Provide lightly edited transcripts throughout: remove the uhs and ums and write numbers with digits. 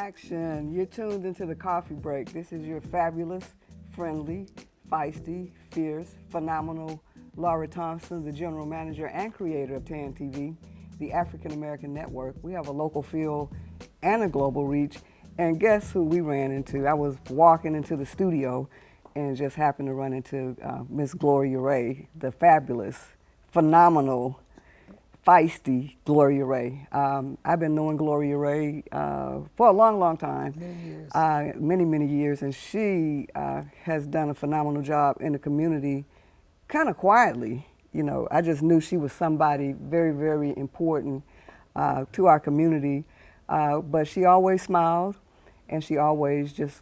Action. You're tuned into the coffee break. This is your fabulous, friendly, feisty, fierce, phenomenal Laura Thompson, the general manager and creator of TAN TV, the African American Network. We have a local feel and a global reach. And guess who we ran into? I was walking into the studio and just happened to run into Miss Gloria Ray, the fabulous, phenomenal, feisty Gloria Ray. I've been knowing Gloria Ray for a long, long time. Many years. Many years. And she has done a phenomenal job in the community, kind of quietly. You know, I just knew she was somebody very, very important to our community. But she always smiled, and she always just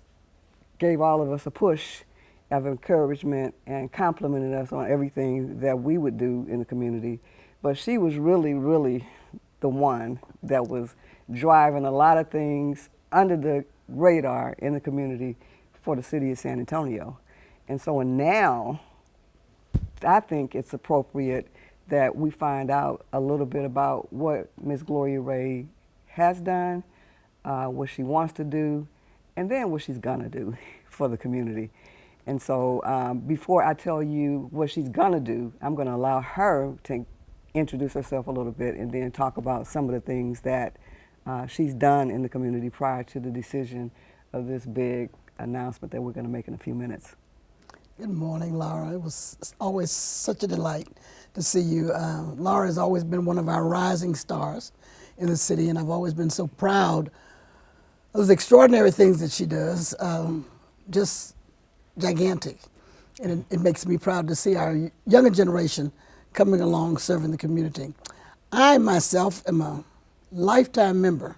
gave all of us a push of encouragement and complimented us on everything that we would do in the community. But she was really, really the one that was driving a lot of things under the radar in the community for the city of San Antonio. And so now, I think it's appropriate that we find out a little bit about what Miss Gloria Ray has done, what she wants to do, and then what she's gonna do for the community. And so before I tell you what she's gonna do, I'm gonna allow her to introduce herself a little bit and then talk about some of the things that she's done in the community prior to the decision of this big announcement that we're gonna make in a few minutes. Good morning, Laura. It was always such a delight to see you. Laura has always been one of our rising stars in the city, and I've always been so proud of those extraordinary things that she does, just gigantic. And it makes me proud to see our younger generation coming along serving the community. I myself am a lifetime member,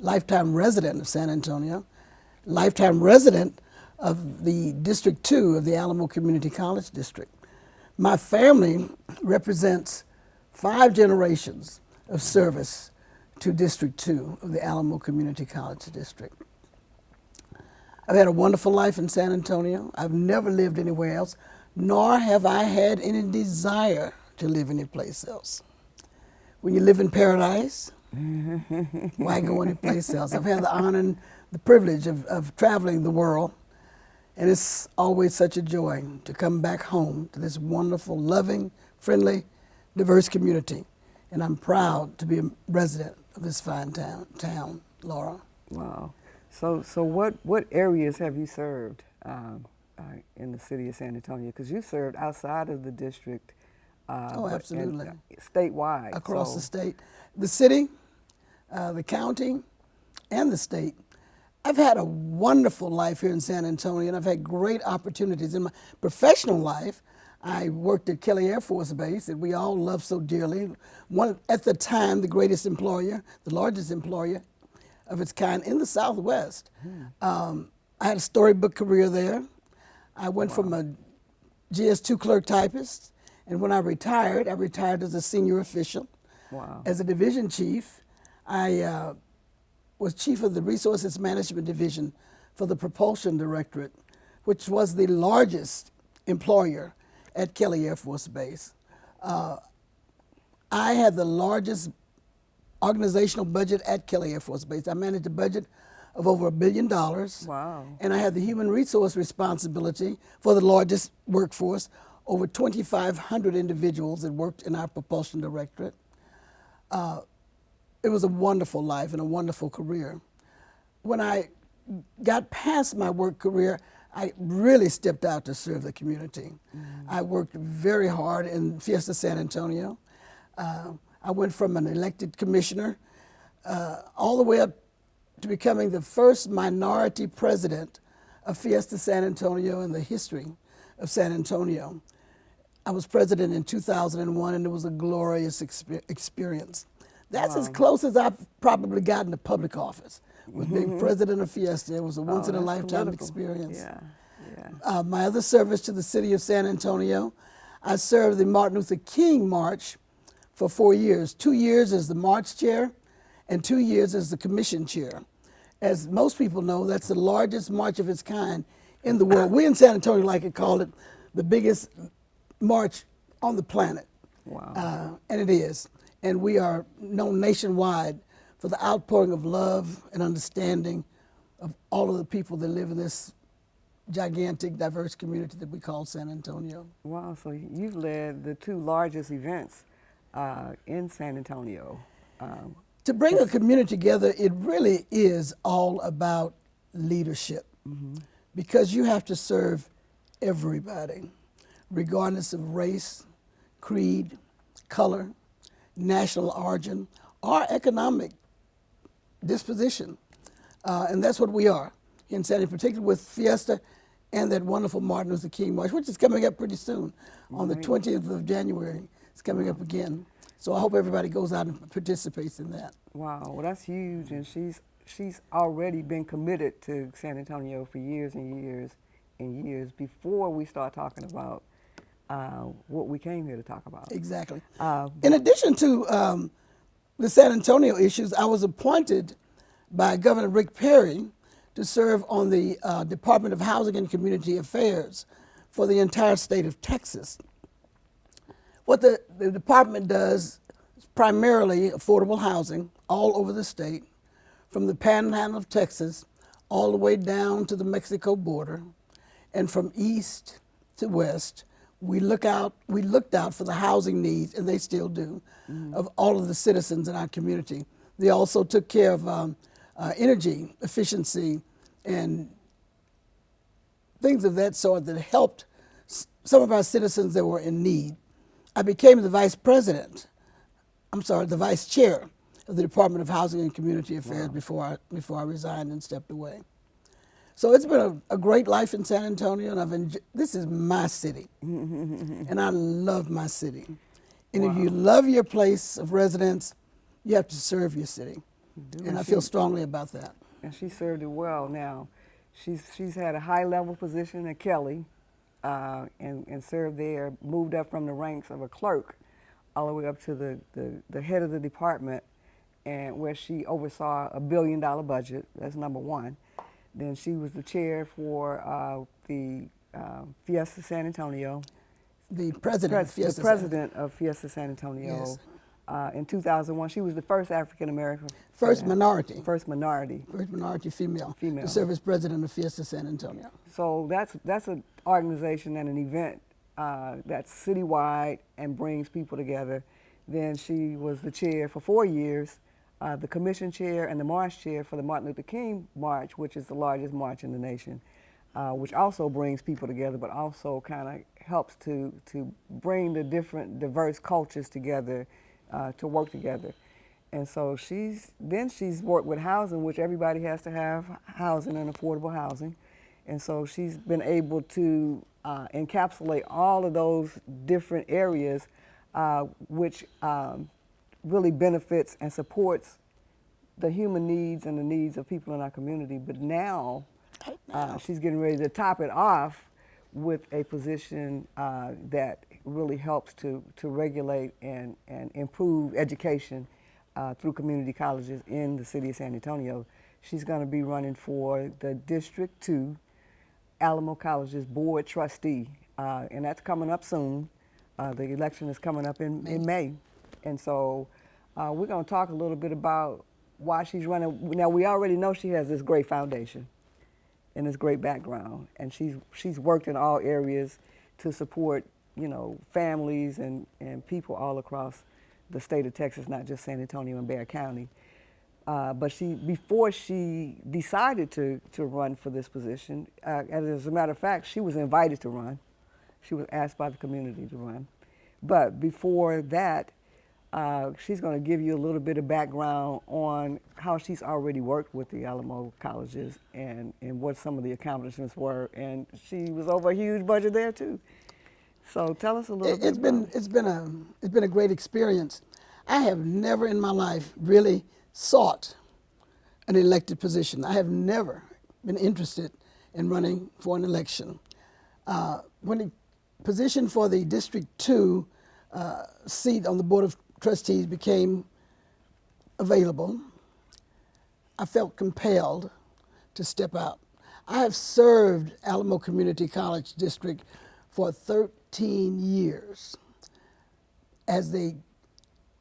lifetime resident of San Antonio, lifetime resident of the District 2 of the Alamo Community College District. My family represents 5 generations of service to District 2 of the Alamo Community College District. I've had a wonderful life in San Antonio. I've never lived anywhere else, nor have I had any desire to live anyplace else. When you live in paradise, why go anyplace else? I've had the honor and the privilege of traveling the world, and it's always such a joy to come back home to this wonderful, loving, friendly, diverse community. And I'm proud to be a resident of this fine town, Laura. Wow. So what areas have you served in the city of San Antonio? Because you served outside of the district. Oh, absolutely. Statewide. Across the state. The city, the county, and the state. I've had a wonderful life here in San Antonio, and I've had great opportunities. In my professional life, I worked at Kelly Air Force Base that we all love so dearly. One, at the time, the greatest employer, the largest employer of its kind in the Southwest. I had a storybook career there. I went from a GS2 clerk typist, and when I retired as a senior official. Wow. As a division chief, I was chief of the Resources Management Division for the Propulsion Directorate, which was the largest employer at Kelly Air Force Base. I had the largest organizational budget at Kelly Air Force Base. I managed a budget of over $1 billion. Wow. And I had the human resource responsibility for the largest workforce, over 2,500 individuals that worked in our propulsion directorate. It was a wonderful life and a wonderful career. When I got past my work career, I really stepped out to serve the community. I worked very hard in Fiesta San Antonio. I went from an elected commissioner all the way up to becoming the first minority president of Fiesta San Antonio in the history of San Antonio. I was president in 2001, and it was a glorious experience. That's as close as I've probably gotten to public office, was being president of Fiesta. It was a once-in-a-lifetime experience. Yeah. My other service to the city of San Antonio, I served the Martin Luther King March for 4 years. 2 years as the March chair and 2 years as the commission chair. As most people know, that's the largest march of its kind in the world. We in San Antonio like to call it the biggest march on the planet. Wow. And it is. And we are known nationwide for the outpouring of love and understanding of all of the people that live in this gigantic, diverse community that we call San Antonio. Wow, so you've led the two largest events in San Antonio. Um, To bring a community together, it really is all about leadership because you have to serve everybody, regardless of race, creed, color, national origin, or economic disposition. And that's what we are in San Antonio, particularly with Fiesta and that wonderful Martin Luther King March, which is coming up pretty soon on the 20th of January. It's coming up again. So I hope everybody goes out and participates in that. wow, well that's huge, and she's already been committed to San Antonio for years and years and years before we start talking about what we came here to talk about. Exactly. Uh, In addition to the San Antonio issues, I was appointed by Governor Rick Perry to serve on the Department of Housing and Community Affairs for the entire state of Texas. What the department does is primarily affordable housing all over the state, from the panhandle of Texas all the way down to the Mexico border, and from east to west. We looked out for the housing needs, and they still do, of all of the citizens in our community. They also took care of energy efficiency and things of that sort that helped some of our citizens that were in need. I became the vice chair of the Department of Housing and Community Affairs before I resigned and stepped away. So it's been a great life in San Antonio, and this is my city, and I love my city. And if you love your place of residence, you have to serve your city, and I feel strongly about that. And she served it well. Now, she's had a high-level position at Kelly, and served there, moved up from the ranks of a clerk all the way up to the head of the department, and where she oversaw a $1 billion budget. That's number one. Then she was the chair for the Fiesta San Antonio. The president of Fiesta. The president of Fiesta San Antonio. Yes. In 2001, she was the first African American. First minority. First minority. First minority female. Female. To serve as president of Fiesta San Antonio. So that's an organization and an event that's citywide and brings people together. Then she was the chair for 4 years, the commission chair and the march chair for the Martin Luther King March, which is the largest march in the nation, which also brings people together, but also kind of helps to bring the different diverse cultures together to work together. And so she's worked with housing, which everybody has to have housing and affordable housing. And so she's been able to encapsulate all of those different areas, which really benefits and supports the human needs and the needs of people in our community. But now she's getting ready to top it off with a position that really helps to regulate and improve education through community colleges in the city of San Antonio. She's going to be running for the District 2 Alamo College's board trustee, and that's coming up soon. The election is coming up in May. And so we're going to talk a little bit about why she's running. Now, we already know she has this great foundation and this great background, and she's worked in all areas to support, families and people all across the state of Texas, not just San Antonio and Bexar County. But before she decided to run for this position, as a matter of fact, she was invited to run. She was asked by the community to run. But before that, she's going to give you a little bit of background on how she's already worked with the Alamo colleges and what some of the accomplishments were. And she was over a huge budget there too. So tell us a little bit. It's been a great experience. I have never in my life really sought an elected position. I have never been interested in running for an election. When the position for the District 2 seat on the Board of Trustees became available, I felt compelled to step out. I have served Alamo Community College District for 13 years as the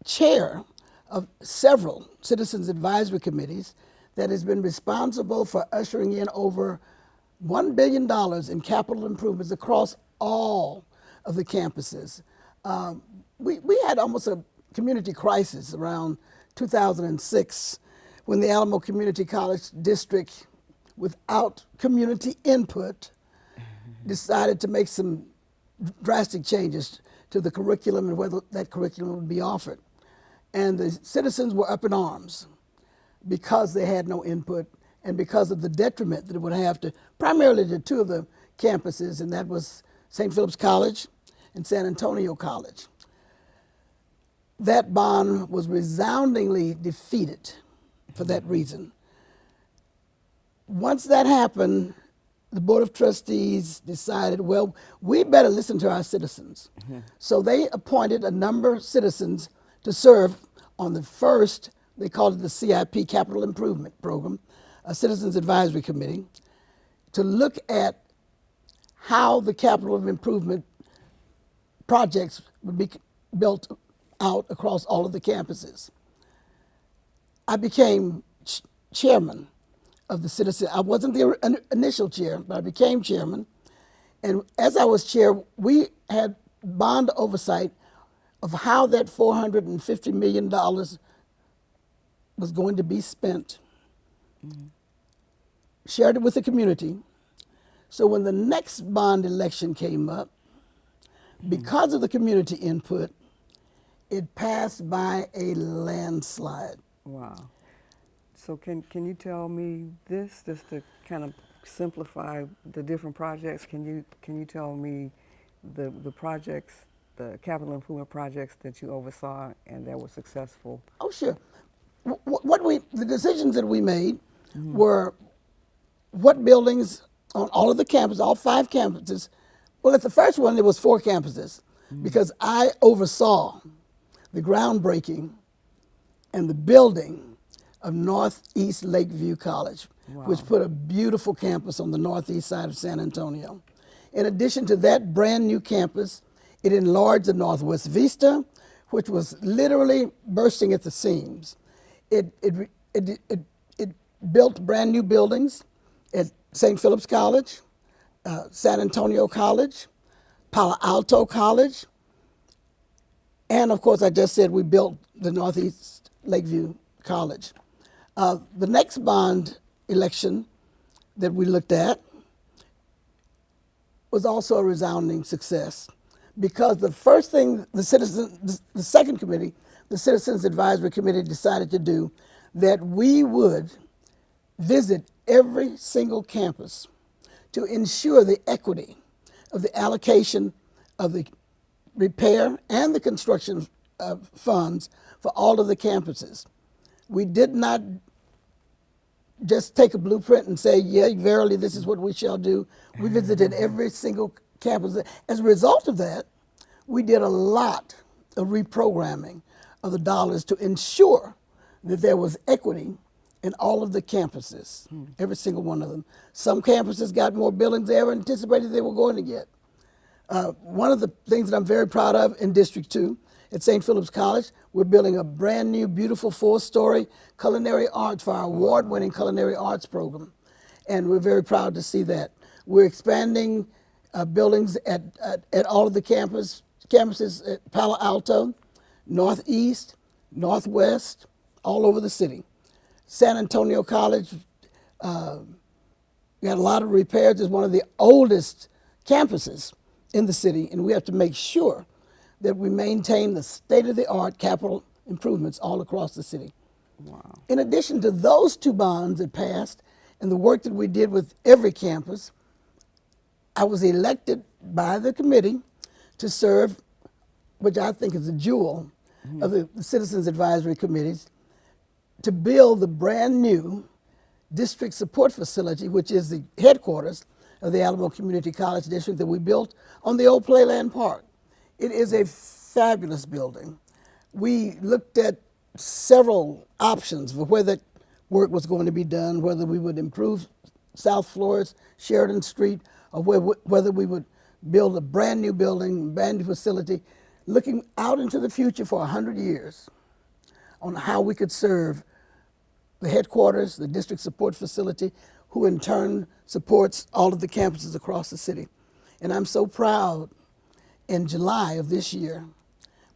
chair of several citizens advisory committees that has been responsible for ushering in over $1 billion in capital improvements across all of the campuses. We had almost a community crisis around 2006 when the Alamo Community College District, without community input, decided to make some drastic changes to the curriculum and whether that curriculum would be offered. And the citizens were up in arms because they had no input and because of the detriment that it would have to primarily to two of the campuses, and that was St. Philip's College and San Antonio College. That bond was resoundingly defeated for that reason. Once that happened, the Board of Trustees decided, well, we better listen to our citizens. So they appointed a number of citizens to serve on the first, they called it the CIP, Capital Improvement Program, a Citizens Advisory Committee, to look at how the capital improvement projects would be built out across all of the campuses. I became chairman of the citizen. I wasn't the initial chair, but I became chairman. And as I was chair, we had bond oversight of how that $450 million was going to be spent. Shared it with the community. So when the next bond election came up, because of the community input, it passed by a landslide. Wow. So can you tell me this, just to kind of simplify the different projects? Can you tell me the projects, the capital improvement projects that you oversaw and that were successful? Oh, sure. The decisions that we made were what buildings on all of the campuses, all 5 campuses. Well, at the first one, there was 4 campuses because I oversaw the groundbreaking and the building of Northeast Lakeview College, which put a beautiful campus on the northeast side of San Antonio. In addition to that brand new campus, it enlarged the Northwest Vista, which was literally bursting at the seams. It built brand new buildings at St. Philip's College, San Antonio College, Palo Alto College, and of course, I just said we built the Northeast Lakeview College. The next bond election that we looked at was also a resounding success because the first thing the second committee, the Citizens Advisory Committee, decided to do that we would visit every single campus to ensure the equity of the allocation of the repair and the construction funds for all of the campuses. We did not just take a blueprint and say, yeah, verily, this is what we shall do. We visited every single campus. As a result of that, we did a lot of reprogramming of the dollars to ensure that there was equity in all of the campuses, every single one of them. Some campuses got more buildings they ever anticipated they were going to get. One of the things that I'm very proud of in District 2 at St. Philip's College, we're building a brand new, beautiful 4-story culinary arts for our award-winning culinary arts program. And we're very proud to see that. We're expanding buildings at all of the campuses at Palo Alto, Northeast, Northwest, all over the city. San Antonio College, we had a lot of repairs. It's one of the oldest campuses in the city, and we have to make sure that we maintain the state-of-the-art capital improvements all across the city. Wow. In addition to those 2 bonds that passed and the work that we did with every campus, I was elected by the committee to serve, which I think is a jewel of the Citizens Advisory Committees, to build the brand new district support facility, which is the headquarters of the Alamo Community College District that we built on the old Playland Park. It is a fabulous building. We looked at several options for where that work was going to be done, whether we would improve South Flores, Sheridan Street, or whether we would build a brand new building, brand new facility, looking out into the future for 100 years on how we could serve the headquarters, the district support facility, who in turn supports all of the campuses across the city. And I'm so proud. In July of this year,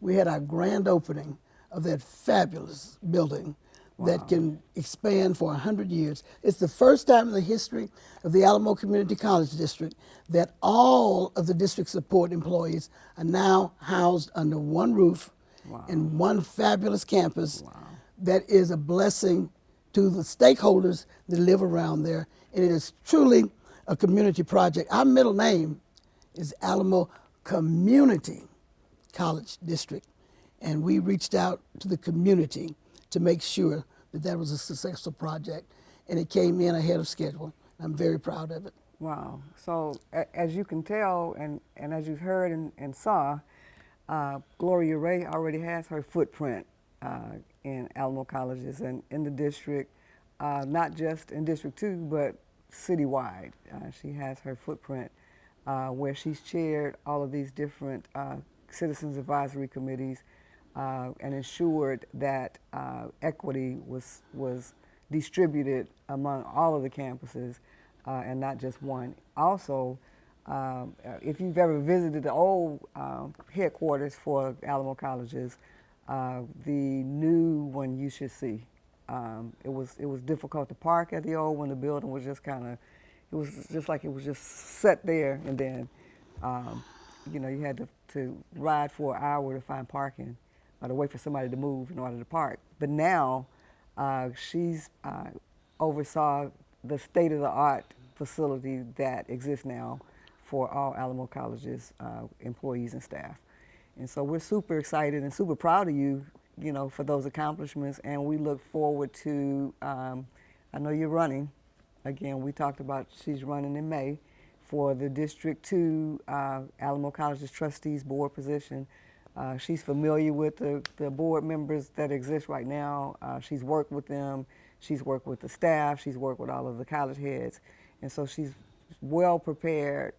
we had our grand opening of that fabulous building that can expand for 100 years. It's the first time in the history of the Alamo Community College District that all of the district support employees are now housed under one roof in one fabulous campus. That is a blessing to the stakeholders that live around there. And it is truly a community project. Our middle name is Alamo Community College District. And we reached out to the community to make sure that that was a successful project. And it came in ahead of schedule. I'm very proud of it. Wow. So as you can tell, and as you've heard and saw, Gloria Ray already has her footprint in Alamo colleges and in the district, not just in District 2, but citywide. She has her footprint where she's chaired all of these different citizens advisory committees and ensured that equity was distributed among all of the campuses and not just one. Also, if you've ever visited the old headquarters for Alamo colleges, the new one you should see. It was difficult to park at the old one. The building was just kind of, it was just like it was just set there, and then you know, you had to ride for an hour to find parking or to wait for somebody to move in order to park. But now she's oversaw the state-of-the-art facility that exists now for all Alamo colleges employees and staff. And so we're super excited and super proud of you, you know, for those accomplishments. And we look forward to, I know you're running. Again, we talked about she's running in May for the District 2 Alamo Colleges Trustees Board position. She's familiar with the board members that exist right now. She's worked with them. She's worked with the staff. She's worked with all of the college heads. And so she's well prepared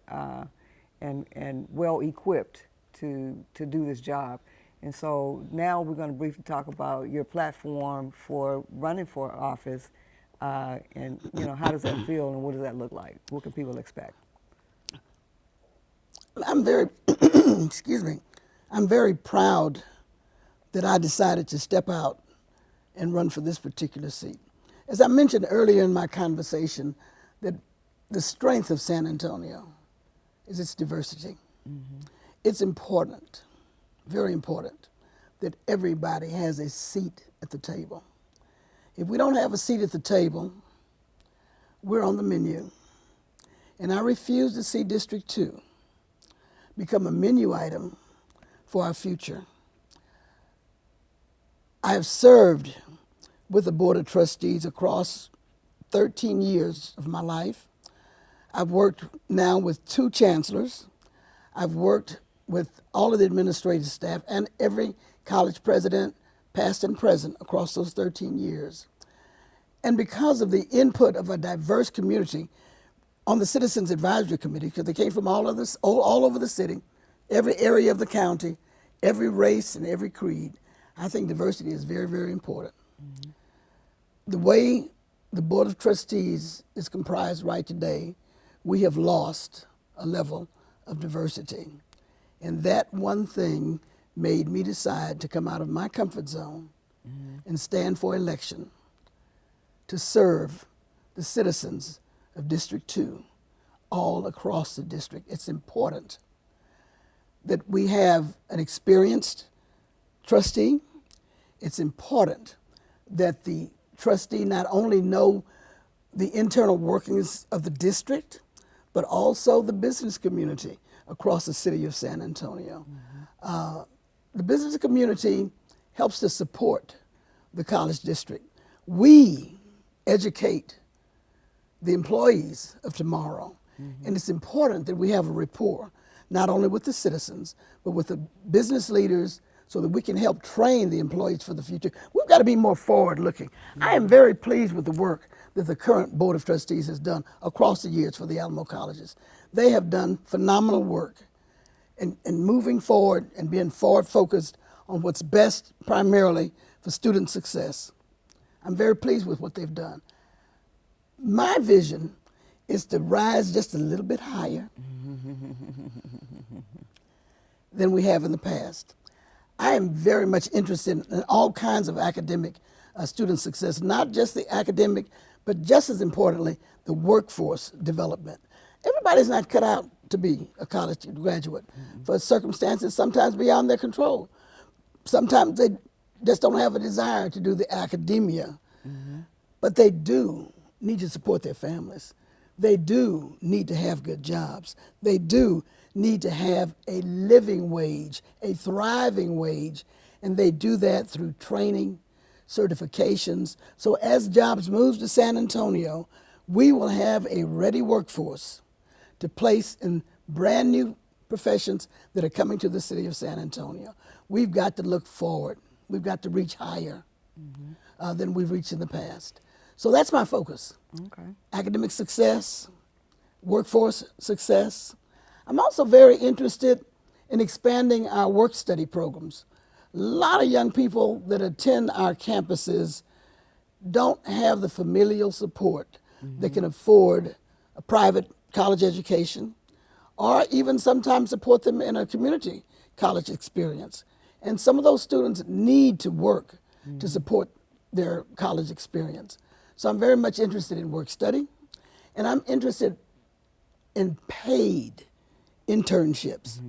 and well equipped to do this job. And so now we're going to briefly talk about your platform for running for office, and you know, how does that feel and what does that look like? What can people expect? I'm very, excuse me, I'm very proud that I decided to step out and run for this particular seat. As I mentioned earlier in my conversation, that the strength of San Antonio is its diversity. Mm-hmm. It's important, very important, that everybody has a seat at the table. If we don't have a seat at the table, we're on the menu. And I refuse to see District 2 become a menu item for our future. I have served with the Board of Trustees across 13 years of my life. I've worked now with 2 chancellors. I've worked with all of the administrative staff and every college president, past and present, across those 13 years. And because of the input of a diverse community on the Citizens Advisory Committee, because they came from all over the city, every area of the county, every race and every creed, I think diversity is very, very important. Mm-hmm. The way the Board of Trustees is comprised right today, we have lost a level of diversity. And that one thing made me decide to come out of my comfort zone and stand for election to serve the citizens of District 2 all across the district. It's important that we have an experienced trustee. It's important that the trustee not only know the internal workings of the district, but also the business community across the city of San Antonio. Mm-hmm. The business community helps to support the college district. We educate the employees of tomorrow. Mm-hmm. And it's important that we have a rapport, not only with the citizens, but with the business leaders, so that we can help train the employees for the future. We've got to be more forward-looking. Mm-hmm. I am very pleased with the work that the current Board of Trustees has done across the years for the Alamo colleges. They have done phenomenal work in moving forward and being forward-focused on what's best primarily for student success. I'm very pleased with what they've done. My vision is to rise just a little bit higher than we have in the past. I am very much interested in all kinds of academic student success, not just the academic, but just as importantly, the workforce development. Everybody's not cut out to be a college graduate for circumstances sometimes beyond their control. Sometimes they just don't have a desire to do the academia, but they do need to support their families. They do need to have good jobs. They do need to have a living wage, a thriving wage, and they do that through training, certifications. So as jobs move to San Antonio, we will have a ready workforce to place in brand new professions that are coming to the city of San Antonio. We've got to look forward. We've got to reach higher than we've reached in the past. So that's my focus. Okay. Academic success, workforce success. I'm also very interested in expanding our work study programs. A lot of young people that attend our campuses don't have the familial support that can afford a private college education or even sometimes support them in a community college experience. And some of those students need to work to support their college experience. So I'm very much interested in work study, and I'm interested in paid internships.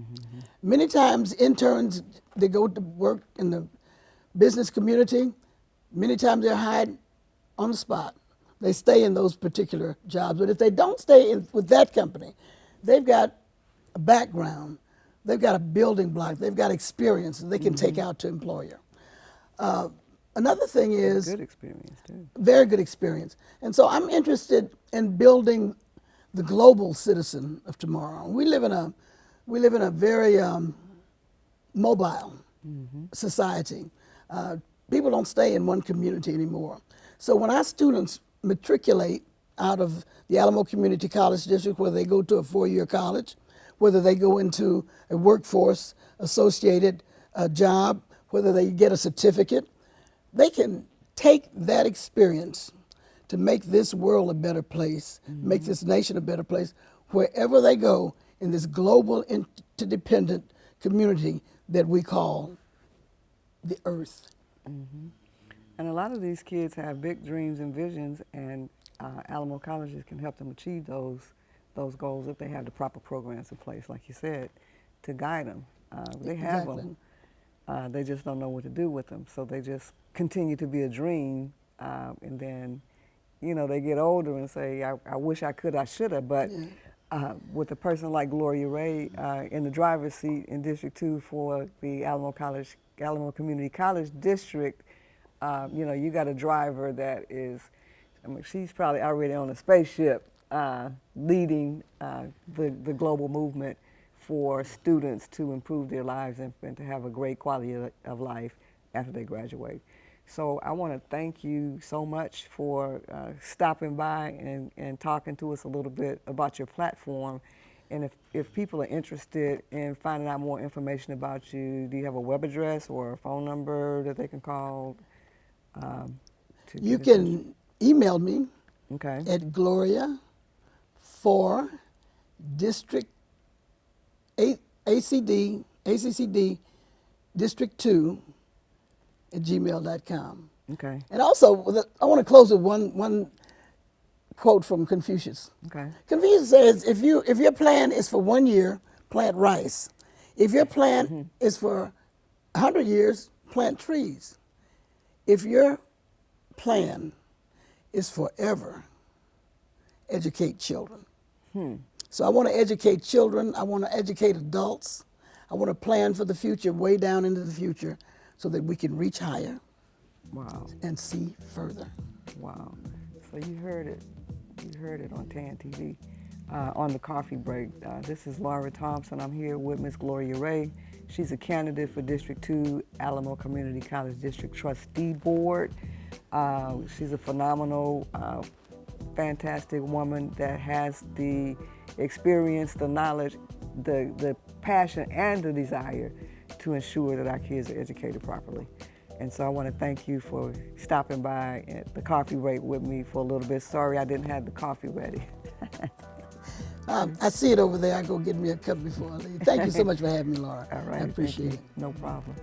Many times interns, they go to work in the business community, many times they're hired on the spot. They stay in those particular jobs, but if they don't stay with that company, they've got a background, they've got a building block, they've got experience that they can take out to employer. Another thing is Good experience too. very good experience. And so I'm interested in building the global citizen of tomorrow. We live in a very mobile society. People don't stay in one community anymore. So when our students matriculate out of the Alamo Community College District, whether they go to a four-year college, whether they go into a workforce associated job, whether they get a certificate, they can take that experience to make this world a better place, make this nation a better place, wherever they go in this global interdependent community that we call the earth. And a lot of these kids have big dreams and visions, and Alamo colleges can help them achieve those goals if they have the proper programs in place, like you said, to guide them. They have Exactly. them. They just don't know what to do with them. So they just continue to be a dream, and then, you know, they get older and say, I wish I could, I should have. But with a person like Gloria Ray in the driver's seat in District 2 for the Alamo Community College District, you know, you got a driver that is, I mean, she's probably already on a spaceship leading the global movement for students to improve their lives and to have a great quality of life after they graduate. So I want to thank you so much for stopping by and talking to us a little bit about your platform. And if people are interested in finding out more information about you, do you have a web address or a phone number that they can call? You can email me Okay. at Gloria for District ACCD District 2 at gmail.com. Okay. And also, I want to close with one quote from Confucius. Okay. Confucius says, if your plan is for 1 year, plant rice. If your plan is for 100 years, plant trees. If your plan is forever, educate children. So I want to educate children. I want to educate adults. I want to plan for the future, way down into the future, so that we can reach higher Wow. and see further. Wow. So you heard it. You heard it on TAN TV. On the coffee break. This is Laura Thompson. I'm here with Miss Gloria Ray. She's a candidate for District 2 Alamo Community College District Trustee Board. She's a phenomenal, fantastic woman that has the experience, the knowledge, the passion, and the desire to ensure that our kids are educated properly. And so I want to thank you for stopping by at the coffee break with me for a little bit. Sorry I didn't have the coffee ready. I see it over there. I go get me a cup before I leave. Thank you so much for having me, Laura. All right. I appreciate thank you. it. No problem.